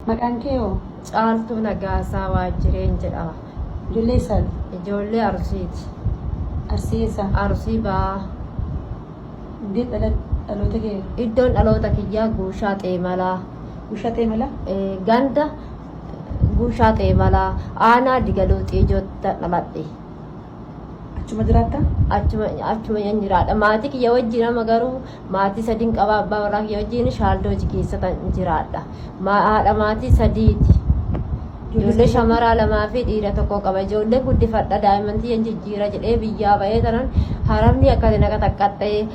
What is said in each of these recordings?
Maqaan kee hoo? Caaltuu Nagaasaa Waajjireen jedhama. Ijoollee eessaati? Ijoollee Arsiiti. Arsii eessa? Arsii ba'aa. Dhaloota kee? Iddoon dhaloota kiyyaa Guushaa Xeemalaa. Guushaa Xeemalaa? Ganda Guushaa Xeemalaa aanaa Digaluuxii Ijootta dhaladhe. Achuma jiraattaa? Achuma jiraadha. Maatii kiyya wajjin nama garuu maatii sadiin qaba. Abbaa warraa kiyya wajjin Shaaldoo keessa jiraadha. Haadha maatii sadiiti. Ijoollee shamaraa lamaa fi dhiira tokko qaba. Ijoollee guddifadha daa'imman tiyyan jijjiira jedhee biyyaa ba'ee tanan haramni akkasii naqa taqqaxxee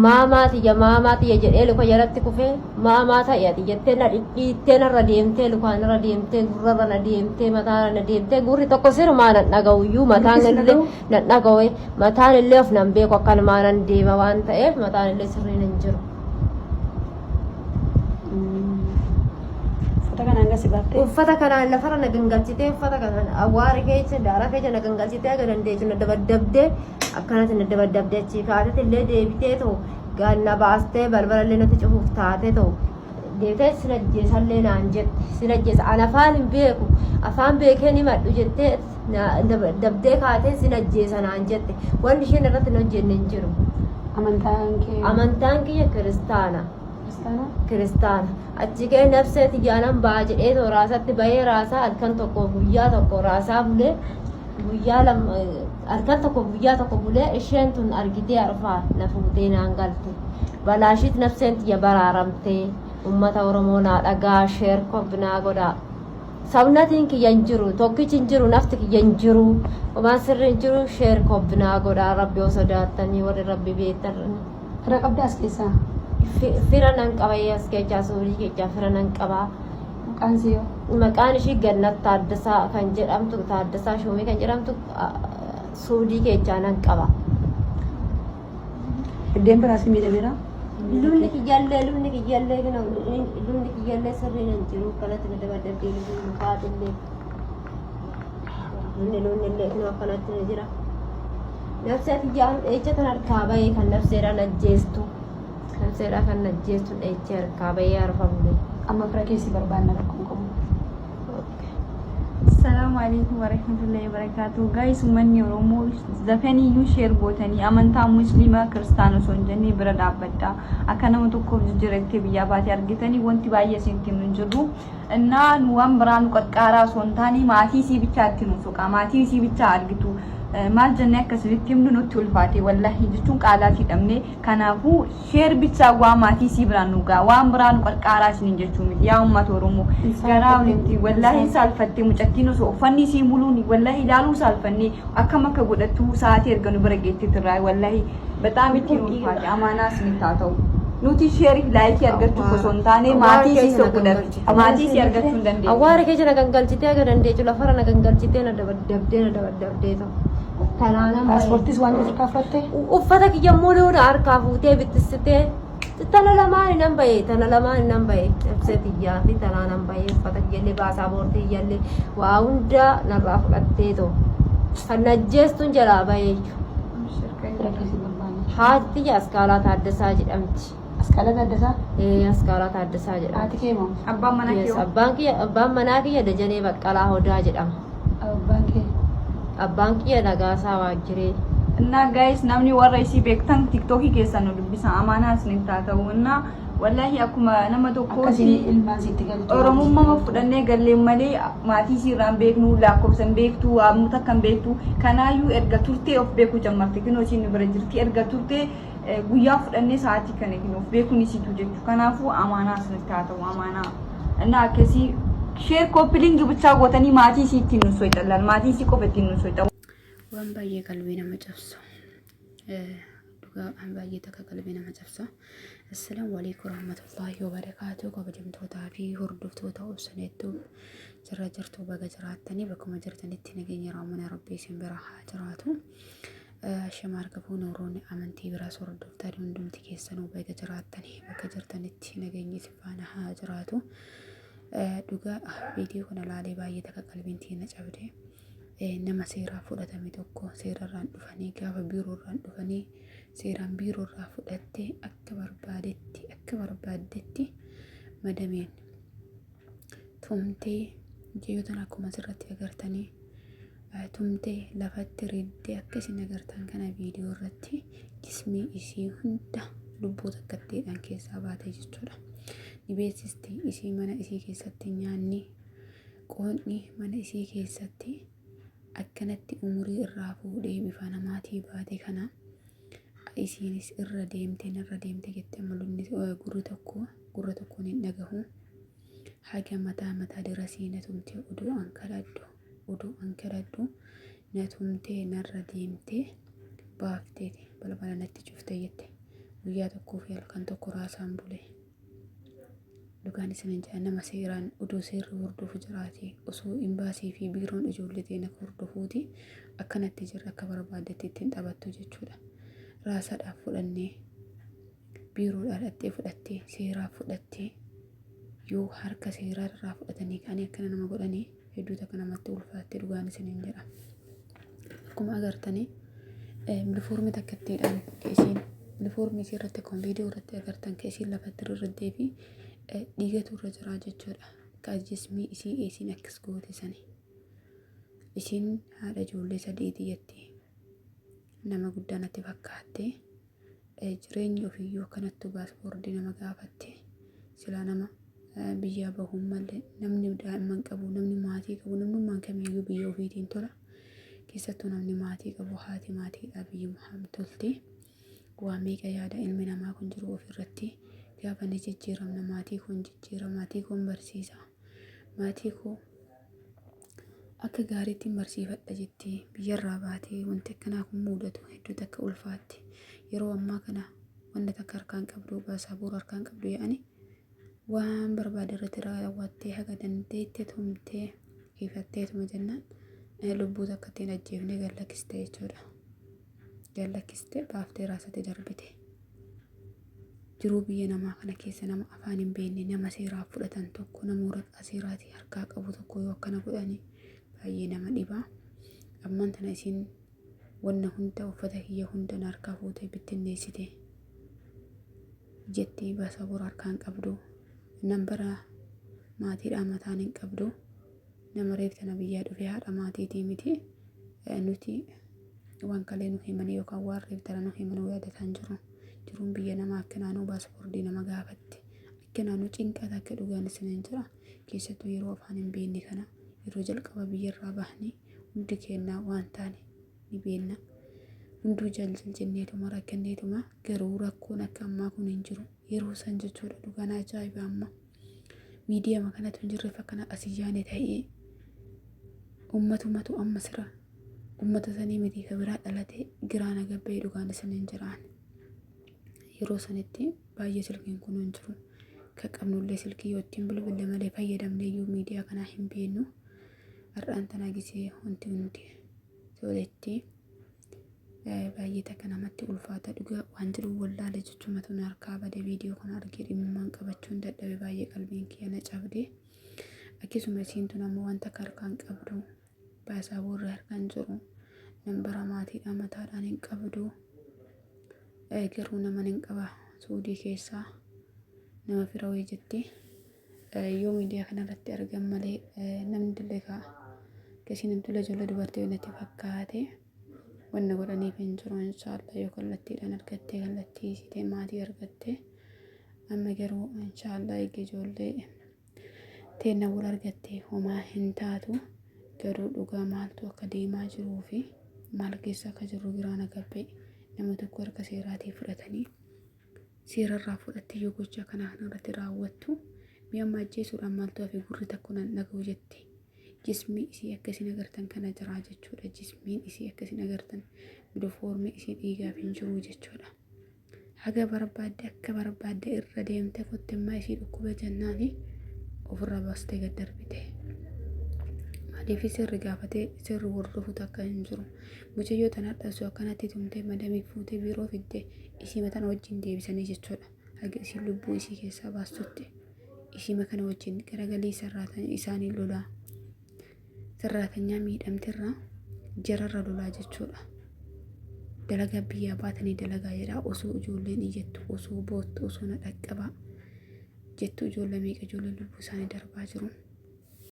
maamaa tiyya jedhee luka jalatti kufee maamaa ta'eeti jettee na dhidhiittee narra deemtee lukaan narra deemtee gurrarra na deemtee mataarra na deemtee gurri tokko sirumaa nan dhaga'uyyuu mataan illee nan dhaga'e mataan illee of nan beeku akkanumaa nan deema waan ta'eef mataan illee sirrii nan jiru. Uffata kanaan lafarra na gangalchitee uffata kanaan awwaara keessa daara keessa na gangalchitee aga dandeessu na dabadabdee akkanatti na dabadabdee achi kaatee illee deebitee ta'u ganna baastee balbala illee natti cufuuf taatee ta'u deetee sina jeesallee naan jette sina jeesa an afaan hin beeku afaan beekee ni madhu jettee dabdee kaatee sina jeesa naan jette wanni isheen irratti hin hojjenne hin jiru. Amantaan kiyya kiristaana. Kiristaana achi kee nafseeti jaanan baa jedhee too raasatti bahee raasaa halkan tokko guyyaa tokko raasaa bulee halkan tokko guyyaa tokko bulee isheen tun argitee arfaa na fuutee naan galte balaashit nafseen tiyya baraaramtee ummata Oromoo naa dhagaa sheer kobbinaa godhaa sabnatiin kiyya hin jiru tokkichi hin jiru nafti kiyya hin jiru homaan sirri hin jiru sheer kobbinaa godhaa rabbi osoo sodaattanii warri rabbi beektan. Fira qabda as keessaa? Fira nan qaba as keessaa suurii keessaa fira nan qaba. Maqaan siyoo? Maqaan ishii Gannat Taaddasaa kan jedhamtu Taaddasaa Shumee kan jedhamtu suudii keessaa nan qaba. Iddeen biraas miidhameera? Lubni kiyyaallee sirrii nan jiru kanatti na dabadabdee lubni mukaatillee lubni illee kunoo akkanatti na jira. Nafsee tiyyaan ejjatan harkaa bahee kan nafseedhaan ajjeestu. Kanseera kan najjeestu dheechee harkaa bahee arfamne. Amma fira keessi barbaanna rakkoon qabu. Assalamu alaikum warahmatullahi wabarakatuh. Guys, uummanni Oromoo dafanii sheer gootanii amantaa musliimaa kiristaanaa osoo hin jenne bira dhaabbadhaa. Akka nama tokkoof jijjiirattee biyyaa baatee argitanii wanti baay'ee isinitti hin jiru. Innaa nu waan biraan qaqqaaraa osoo hin taane maatii isii bichaatti nu suqa. Maatii isii bichaa argitu. Maal jennee akkasitti himnu nutti ulfaate wallahi jechuun qaalaati hidhamne kanaafuu sheer bichaa waa maatii isii biraan nu ga'a waan biraan qarqaaraa isiniin jechuun miti yaa uummata Oromoo garaa olitti wallahi saalfattee mucattiin osoo uffanni isii muluun wallahi ilaaluu saalfannee akkam akka godhattu sa'aatii erga nu bira geettetti irraa wallahi bataam itti ulfaate amaanaa isinitti haa ta'u. Nuti sheerii laayikii argachuuf osoo hin taane maatii isii soqudhaaf maatii isii argachuu hin dandeenye. Awwaara keessa na gangalchitee aga dandeechu lafarra na gangalchitee na dabadabdee ta'u. Paaspoortiis waan harkaa fudhatte? Uffata kiyya muluun harkaa fuutee bittistee tana lamaan nan bahe ibsee tiyyaa fi tanaa nan bahe uffata kiyyallee paaspoortii kiyyallee waa hunda narraa fudhattee ta'u kan najjeestuun jalaa bahe jechuudha. Haati tiyya Askaalaa Taaddasaa jedhamti. Askaalaa Taaddasaa? Askaalaa Taaddasaa jedhamti. Haati kee moo? Abbaan manaa kiyya Dajanee Baqqalaa Hodaa jedhama. Abbaan kiyya Nagaasaa Waajjiree. Innaa guys namni warra isii beektan tiktokii keessa nu dubbisa amaanaa isinitti haa ta'u innaa wallahi akkuma nama tokkooti Oromummaa fudhannee gallee malee maatii isii irraan beeknu lakkoofsan beektu ammuta kan beektu kanaayyuu erga turtee of beekuu jammarte kinoo isiin bira jirti erga turtee guyyaa fudhannee sa'aatii kana kinoo of beekuun isiitu jechuudha kanaafuu amaanaa isinitti haa ta'u amaanaa innaa akkasii sheer kooppilingi bichaa gootanii maatii isii ittiin nu soixallan maatii isii qofa ittiin nu soixallan. Waan baay'ee qalbii nama cabsa. Dhugaa waan baay'ee takka qalbii nama cabsa. Assalaamu alaykum warahmatullahi wabarakatuh. Kabajamtootaa fi hordoftoota obsaneettuu jirtu baga jiraattanii bakkuma jirtanitti nageenya raamuna rabbii isin bira haa jiraatu. Shamaar qabuun Oromoon amantii biraas hordoftaa hundumti keessanuu baga jiraattanii bakka jirtanitti nageenya isin faana haa jiraatu. Dhugaa viidiyoo kana laalee baay'ee takka qalbiin teenya cabde. Nama seeraa fudhatame tokko seerarraan dhufanii gaafa biiroorraan dhufanii seeraan biiroorraa fudhattee akka barbaaddetti madameen tumtee jeyotan akkuma asirratti agartanii tumtee lafatti riddee akkasiin agartan kana viidiyoo irratti jismii isii hunda lubboota akkattiidhaan keessaa baatee jechuudha. Ni beeksisti isii mana isii keessatti nyaanni qoonni mana isii keessatti akkanatti umurii irraa fuudhee bifa namaatii baate kana isiinis irra deemte jettee malunni gurra tokkoon hin dhagahu haga mataa dirasii na tumtee oduu ankaladhu na tumtee narra deemtee baafteeti balbala natti cuftee jette guyyaa tokkoo fi halkan tokko raasaan bule. Dhugaan isin jedhan nama seeraan oduu seerri hordofu jiraate osoo imbaasii fi biiroon ijoollee akka hordofuuti akkanatti jirra akka barbaaddetti ittiin taphattu jechuudha. Raasaadhaaf fudhannee biiroodhaa dhattee fudhattee seeraa fudhattee yoo harka seeraa irraa fudhatanii kaanii akkana nama godhanii hedduu takka namatti ulfaatte dhugaan isin jedha. Akkuma agartanii uniformii takkattiidhaan isiin uniformii isii irratti akkuma viidiyoo irratti agartan ka isiin lafatti rirriddee fi dhiigatu irra jira jechuudha. Ka jismii isii isiin akkas goote sani. Isiin haadha ijoollee sadiiti jetti. Nama guddaa natti fakkaatte jireenyi ofiiyyuu akkanattuu paaspoortii nama gaafatte silaa nama biyyaa bahuun malee namni daa'imman qabu namni maatii qabu namnummaan kamiyyuu biyya ofiitiin tola keessattuu namni maatii qabu haati maatiidhaa biyyummaa tolti waa meeqa yaada ilmi namaa kun jiru ofirratti gaafa ni jijjiiramna maatii kun jijjiirama maatii kun barsiisa maatii kun akka gaariitti barsiifadha jettee biyyarraa baatee wanti akkanaa kun mudatu hedduu takka ulfaatti yeroo ammaa kana wanta takka harkaan qabdu baasaboora harkaan qabdu yaa'ani waan barbaade irratti raawwattee haga dandeettee tumtee hiifatteetuma jennaan lubbuu takka ittiin ajjeefnee gallakkiste jechuudha. Gallakkiste baaftee raasatti darbite. Jiruu biyya namaa kana keessa nama afaan hin beekne nama seeraaf fudhatan tokko nama waraqaa seeraatii harkaa qabu tokko yoo akkana godhani baay'ee nama dhibaa. Ammaan tana isiin wanna hunda uffata kiyya hunda harkaa fuutee bittinneessite jettee baasaboora harkaan qabdu nambara maatiidhaa mataan hin qabdu nama reeftana biyyaa dhufee haadha maatiitii miti nuti waan kalee nu himanii yookaan waan reeftana nu himanuu yaadataan jiruun biyya namaa akka naannoo baasaboordii nama gaafatte akka naannoo cinqaata akka dhugaan isin jira keessattuu yeroo afaan hin beekne kana yeroo jalqaba biyyarraa bahanii hundi kennaa waan taane ni beekna hunduu jaljal jenneetuma rakkanneetuma garuu rakkoon akka ammaa kun hin jiru yeroo san jechuudha dhugaan ajaa'iba amma miidiyaa kanatu hin jirre fakkana asiyyaane ta'ee ummatumatu amma sira ummata sanii miti ka biraa dhalate giraana gabbee dhugaan isin hin jiraan yeroo sanitti baay'ee silkiin kun hin jiru ka qabnullee silkii yoo ittiin bilbille malee fayyadamne iyyuu miidiyaa kanaa hin beeknu har'aan tanaa gisee wanti hundi toletti baay'ee takka namatti ulfaata dhugaa waan jiru wallaale jechumatu na harkaa bade viidiyoo kana argee dhimmaan qabachuun dadhabe baay'ee qalbiin kiyya na cabde akkasuma isiin tun ammoo wanta harkaan qabdu baasaboorri harkaan jiru nambara maatiidhaa mataadhaan hin qabdu garuu nama hin qaba suudii keessaa nama fira wayii jetti yoo miidiyaa kanarratti argan malee namni dilleekaa akkasii namtula ijoollee dubartii natti fakkaate wanna godhaniif hin jiru inshaallah yoo kallattiidhaan argattee kallattii sitee maatii argatte amma garuu inshaallah ijoollee teenna wal argattee homaa hin taatu garuu dhugaa maaltu akka deemaa jiruu fi maal keessa akka jiru giraana gabbee nama tokko harka seeraatii fudhatanii seerarraa fudhattee yoo gocha kana irratti raawwattu mi'a ajjeesuudhaan maaltu hafe gurri takko nan dhaga'u jetti. Jismii isii akkasiin agartan kana jiraa jechuudha. Jismiin isii akkasiin agartan uniformii isii dhiigaaf hin jiru jechuudha. Haga barbaadde akka barbaadde irra deemte kottemmaa isii dhukkuba jennaani ofirra baastee gad darbite. Maaliif sirri gaafatee sirri hordofu takka hin jiru. Mucayyoo tana dhasuu akkanatti tumtee madamii fuutee biiroo fidde isii matana wajjin deebisanii jechuudha. Haga isiin lubbuu isii keessaa baastutti isii makana wajjin garagalii sarraatan isaanii lolaa. Sarraatanyaa miidhamtirraa jararra lolaa jechuudha. Dalagaa biyyaa baatanii dalagaa jedhaa osoo ijoolleen iyyattu osoo boottu osoo na dhaqqabaa jettu ijoollee meeqa ijoolleen lubbuu isaanii darbaa jiru.